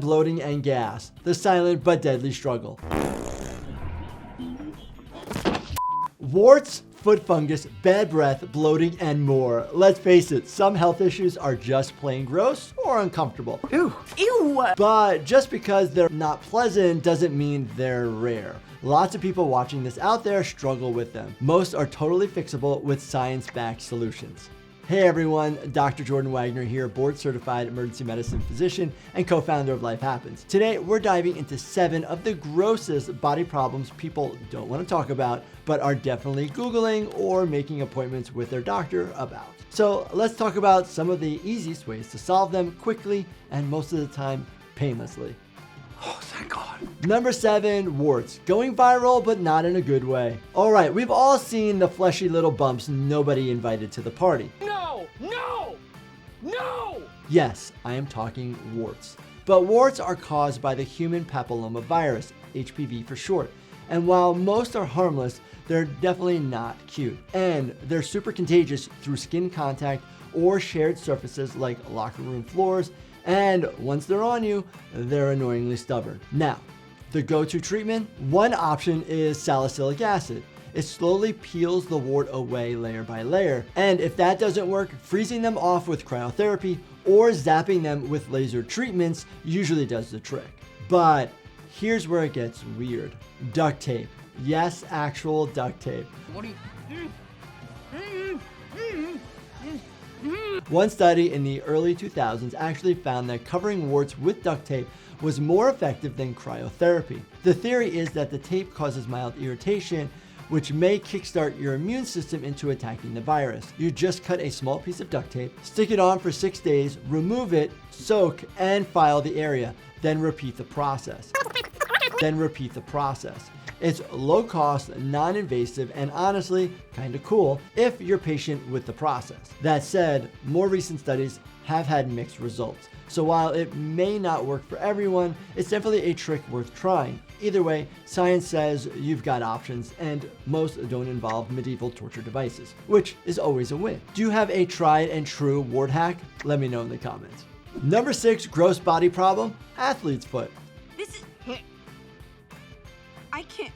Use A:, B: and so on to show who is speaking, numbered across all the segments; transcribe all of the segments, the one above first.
A: bloating and gas. The silent but deadly struggle. Warts, foot fungus, bad breath, bloating, and more. Let's face it, some health issues are just plain gross or uncomfortable.
B: Ew. Ew.
A: But just because they're not pleasant doesn't mean they're rare. Lots of people watching this out there struggle with them. Most are totally fixable with science-backed solutions. Hey everyone, Dr. Jordan Wagner here, board-certified emergency medicine physician and co-founder of Life Happens. Today, we're diving into 7 of the grossest body problems people don't want to talk about, but are definitely Googling or making appointments with their doctor about. So let's talk about some of the easiest ways to solve them quickly and most of the time, painlessly.
B: Oh, thank God.
A: Number 7, warts. Going viral, but not in a good way. All right, we've all seen the fleshy little bumps nobody invited to the party.
C: No! No! No!
A: Yes, I am talking warts. But warts are caused by the human papilloma virus, HPV for short. And while most are harmless, they're definitely not cute. And they're super contagious through skin contact or shared surfaces like locker room floors. And once they're on you, they're annoyingly stubborn. Now, the go-to treatment? One option is salicylic acid. It slowly peels the wart away layer by layer. And if that doesn't work, freezing them off with cryotherapy or zapping them with laser treatments usually does the trick. But here's where it gets weird. Duct tape. Yes, actual duct tape.
C: What do you...
A: One study in the early 2000s actually found that covering warts with duct tape was more effective than cryotherapy. The theory is that the tape causes mild irritation, which may kickstart your immune system into attacking the virus. You just cut a small piece of duct tape, stick it on for 6 days, remove it, soak, and file the area, then repeat the process. It's low cost, non-invasive, and honestly, kinda cool if you're patient with the process. That said, more recent studies have had mixed results. So while it may not work for everyone, it's definitely a trick worth trying. Either way, science says you've got options, and most don't involve medieval torture devices, which is always a win. Do you have a tried and true wart hack? Let me know in the comments. Number 6, gross body problem, athlete's foot.
B: This is... I can't...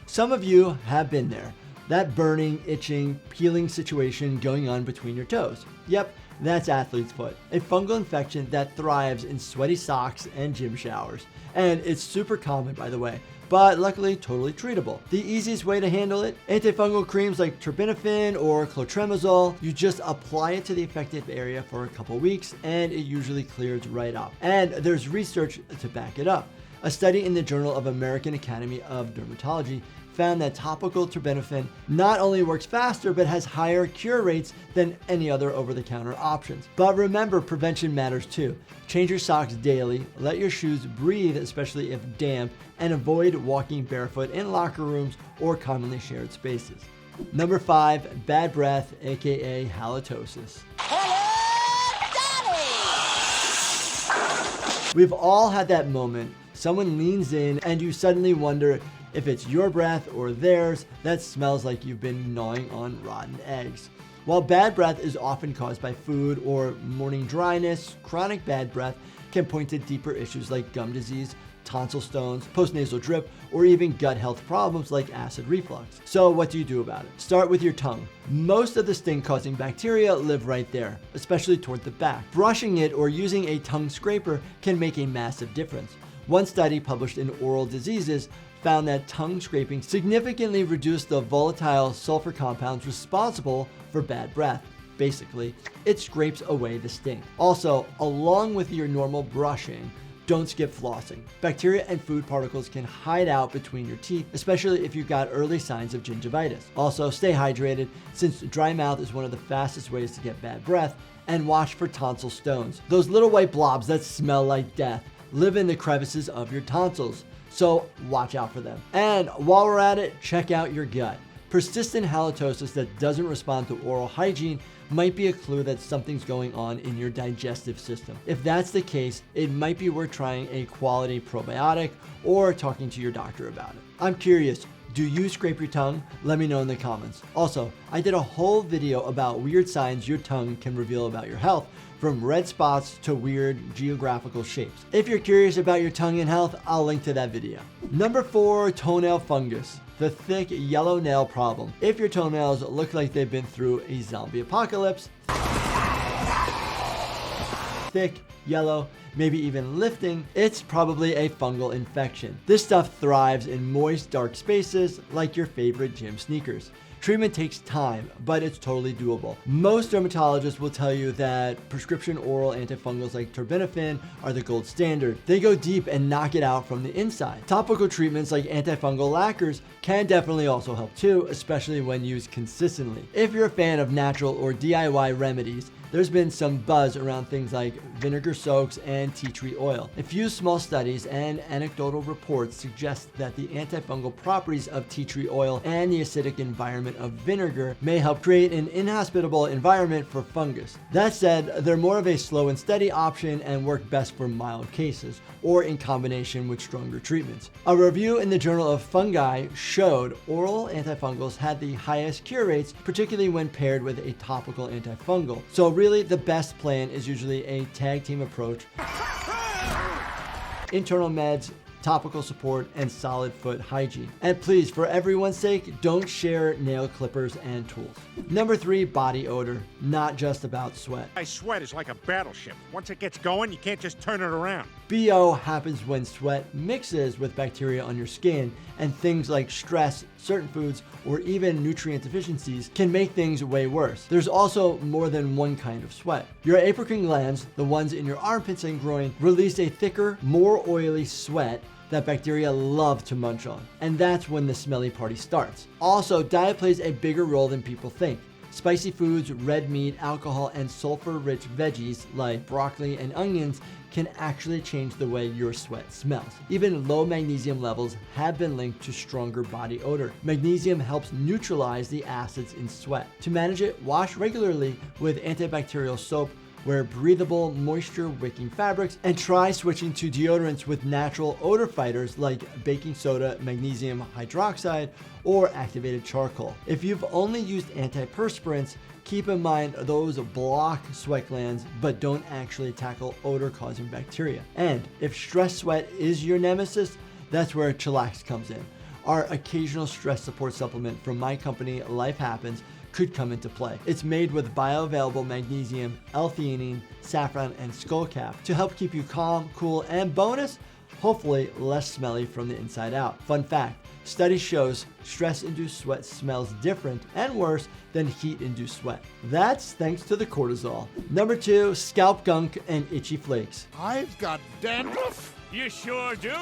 A: Some of you have been there. That burning, itching, peeling situation going on between your toes. Yep, that's athlete's foot, a fungal infection that thrives in sweaty socks and gym showers. And it's super common, by the way, but luckily totally treatable. The easiest way to handle it, antifungal creams like terbinafine or clotrimazole. You just apply it to the affected area for a couple weeks and it usually clears right up. And there's research to back it up. A study in the Journal of American Academy of Dermatology found that topical terbinafine not only works faster, but has higher cure rates than any other over-the-counter options. But remember, prevention matters too. Change your socks daily, let your shoes breathe, especially if damp, and avoid walking barefoot in locker rooms or commonly shared spaces. Number 5, bad breath, aka halitosis. We've all had that moment. Someone leans in and you suddenly wonder if it's your breath or theirs that smells like you've been gnawing on rotten eggs. While bad breath is often caused by food or morning dryness, chronic bad breath can point to deeper issues like gum disease, tonsil stones, postnasal drip, or even gut health problems like acid reflux. So what do you do about it? Start with your tongue. Most of the stink-causing bacteria live right there, especially toward the back. Brushing it or using a tongue scraper can make a massive difference. One study published in Oral Diseases found that tongue scraping significantly reduced the volatile sulfur compounds responsible for bad breath. Basically, it scrapes away the stink. Also, along with your normal brushing, don't skip flossing. Bacteria and food particles can hide out between your teeth, especially if you've got early signs of gingivitis. Also, stay hydrated, since dry mouth is one of the fastest ways to get bad breath, and watch for tonsil stones. Those little white blobs that smell like death live in the crevices of your tonsils, so watch out for them. And while we're at it, check out your gut. Persistent halitosis that doesn't respond to oral hygiene might be a clue that something's going on in your digestive system. If that's the case, it might be worth trying a quality probiotic or talking to your doctor about it. I'm curious, Do you scrape your tongue? Let me know in the comments. Also, I did a whole video about weird signs your tongue can reveal about your health, from red spots to weird geographical shapes. If you're curious about your tongue and health, I'll link to that video. Number 4, toenail fungus. The thick yellow nail problem. If your toenails look like they've been through a zombie apocalypse, thick, yellow, maybe even lifting, it's probably a fungal infection. This stuff thrives in moist, dark spaces like your favorite gym sneakers. Treatment takes time, but it's totally doable. Most dermatologists will tell you that prescription oral antifungals like terbinafine are the gold standard. They go deep and knock it out from the inside. Topical treatments like antifungal lacquers can definitely also help too, especially when used consistently. If you're a fan of natural or DIY remedies, there's been some buzz around things like vinegar soaks and tea tree oil. A few small studies and anecdotal reports suggest that the antifungal properties of tea tree oil and the acidic environment of vinegar may help create an inhospitable environment for fungus. That said, they're more of a slow and steady option and work best for mild cases or in combination with stronger treatments. A review in the Journal of Fungi showed oral antifungals had the highest cure rates, particularly when paired with a topical antifungal. So really, the best plan is usually a tag team approach. Internal meds, topical support, and solid foot hygiene. And please, for everyone's sake, don't share nail clippers and tools. Number 3, body odor. Not just about sweat.
D: My sweat is like a battleship. Once it gets going, you can't just turn it around.
A: BO happens when sweat mixes with bacteria on your skin, and things like stress, certain foods, or even nutrient deficiencies can make things way worse. There's also more than one kind of sweat. Your apocrine glands, the ones in your armpits and groin, release a thicker, more oily sweat that bacteria love to munch on. And that's when the smelly party starts. Also, diet plays a bigger role than people think. Spicy foods, red meat, alcohol, and sulfur-rich veggies like broccoli and onions can actually change the way your sweat smells. Even low magnesium levels have been linked to stronger body odor. Magnesium helps neutralize the acids in sweat. To manage it, wash regularly with antibacterial soap, wear breathable, moisture-wicking fabrics, and try switching to deodorants with natural odor fighters like baking soda, magnesium hydroxide, or activated charcoal. If you've only used antiperspirants, keep in mind those block sweat glands but don't actually tackle odor-causing bacteria. And if stress sweat is your nemesis, that's where Chillax comes in. Our occasional stress support supplement from my company, Life Happens, could come into play. It's made with bioavailable magnesium, L-theanine, saffron, and skullcap to help keep you calm, cool, and bonus, hopefully less smelly from the inside out. Fun fact, study shows stress-induced sweat smells different and worse than heat-induced sweat. That's thanks to the cortisol. Number 2, scalp gunk and itchy flakes.
D: I've got dandruff.
C: You sure do.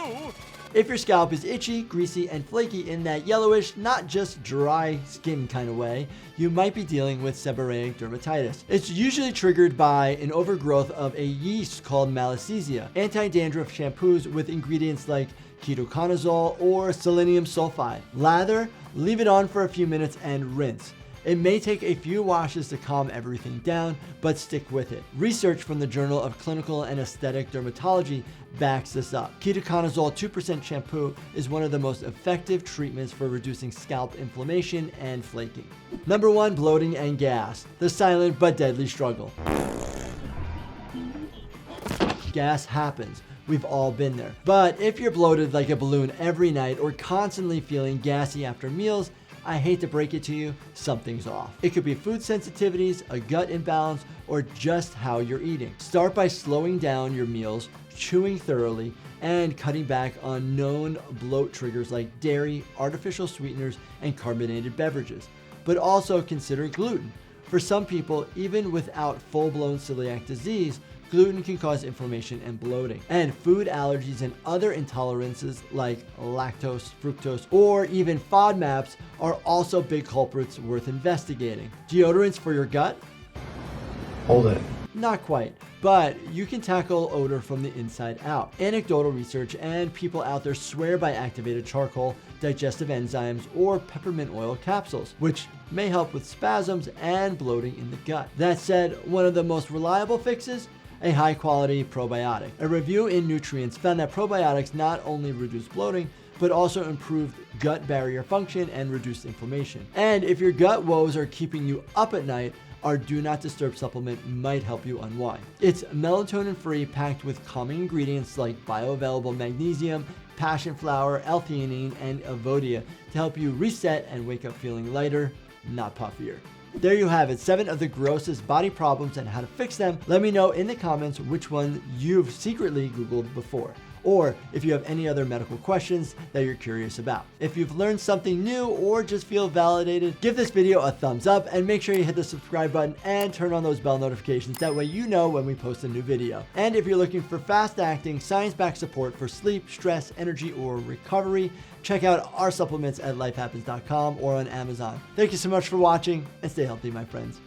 A: If your scalp is itchy, greasy, and flaky in that yellowish, not just dry skin kind of way, you might be dealing with seborrheic dermatitis. It's usually triggered by an overgrowth of a yeast called Malassezia. Anti-dandruff shampoos with ingredients like ketoconazole or selenium sulfide. Lather, leave it on for a few minutes, and rinse. It may take a few washes to calm everything down, but stick with it. Research from the Journal of Clinical and Aesthetic Dermatology backs this up. Ketoconazole 2% shampoo is one of the most effective treatments for reducing scalp inflammation and flaking. Number 1, bloating and gas. The silent but deadly struggle. Gas happens. We've all been there. But if you're bloated like a balloon every night or constantly feeling gassy after meals, I hate to break it to you, something's off. It could be food sensitivities, a gut imbalance, or just how you're eating. Start by slowing down your meals, chewing thoroughly, and cutting back on known bloat triggers like dairy, artificial sweeteners, and carbonated beverages. But also consider gluten. For some people, even without full-blown celiac disease, gluten can cause inflammation and bloating. And food allergies and other intolerances like lactose, fructose, or even FODMAPs are also big culprits worth investigating. Deodorants for your gut?
B: Hold it.
A: Not quite, but you can tackle odor from the inside out. Anecdotal research and people out there swear by activated charcoal, digestive enzymes, or peppermint oil capsules, which may help with spasms and bloating in the gut. That said, one of the most reliable fixes, a high-quality probiotic. A review in Nutrients found that probiotics not only reduce bloating, but also improved gut barrier function and reduced inflammation. And if your gut woes are keeping you up at night, our Do Not Disturb supplement might help you unwind. It's melatonin-free, packed with calming ingredients like bioavailable magnesium, passion flower, L-theanine, and avodia to help you reset and wake up feeling lighter, not puffier. There you have it, 7 of the grossest body problems and how to fix them. Let me know in the comments which one you've secretly Googled before, or if you have any other medical questions that you're curious about. If you've learned something new or just feel validated, give this video a thumbs up and make sure you hit the subscribe button and turn on those bell notifications. That way you know when we post a new video. And if you're looking for fast-acting, science-backed support for sleep, stress, energy, or recovery, check out our supplements at lifehappens.com or on Amazon. Thank you so much for watching, and stay healthy, my friends.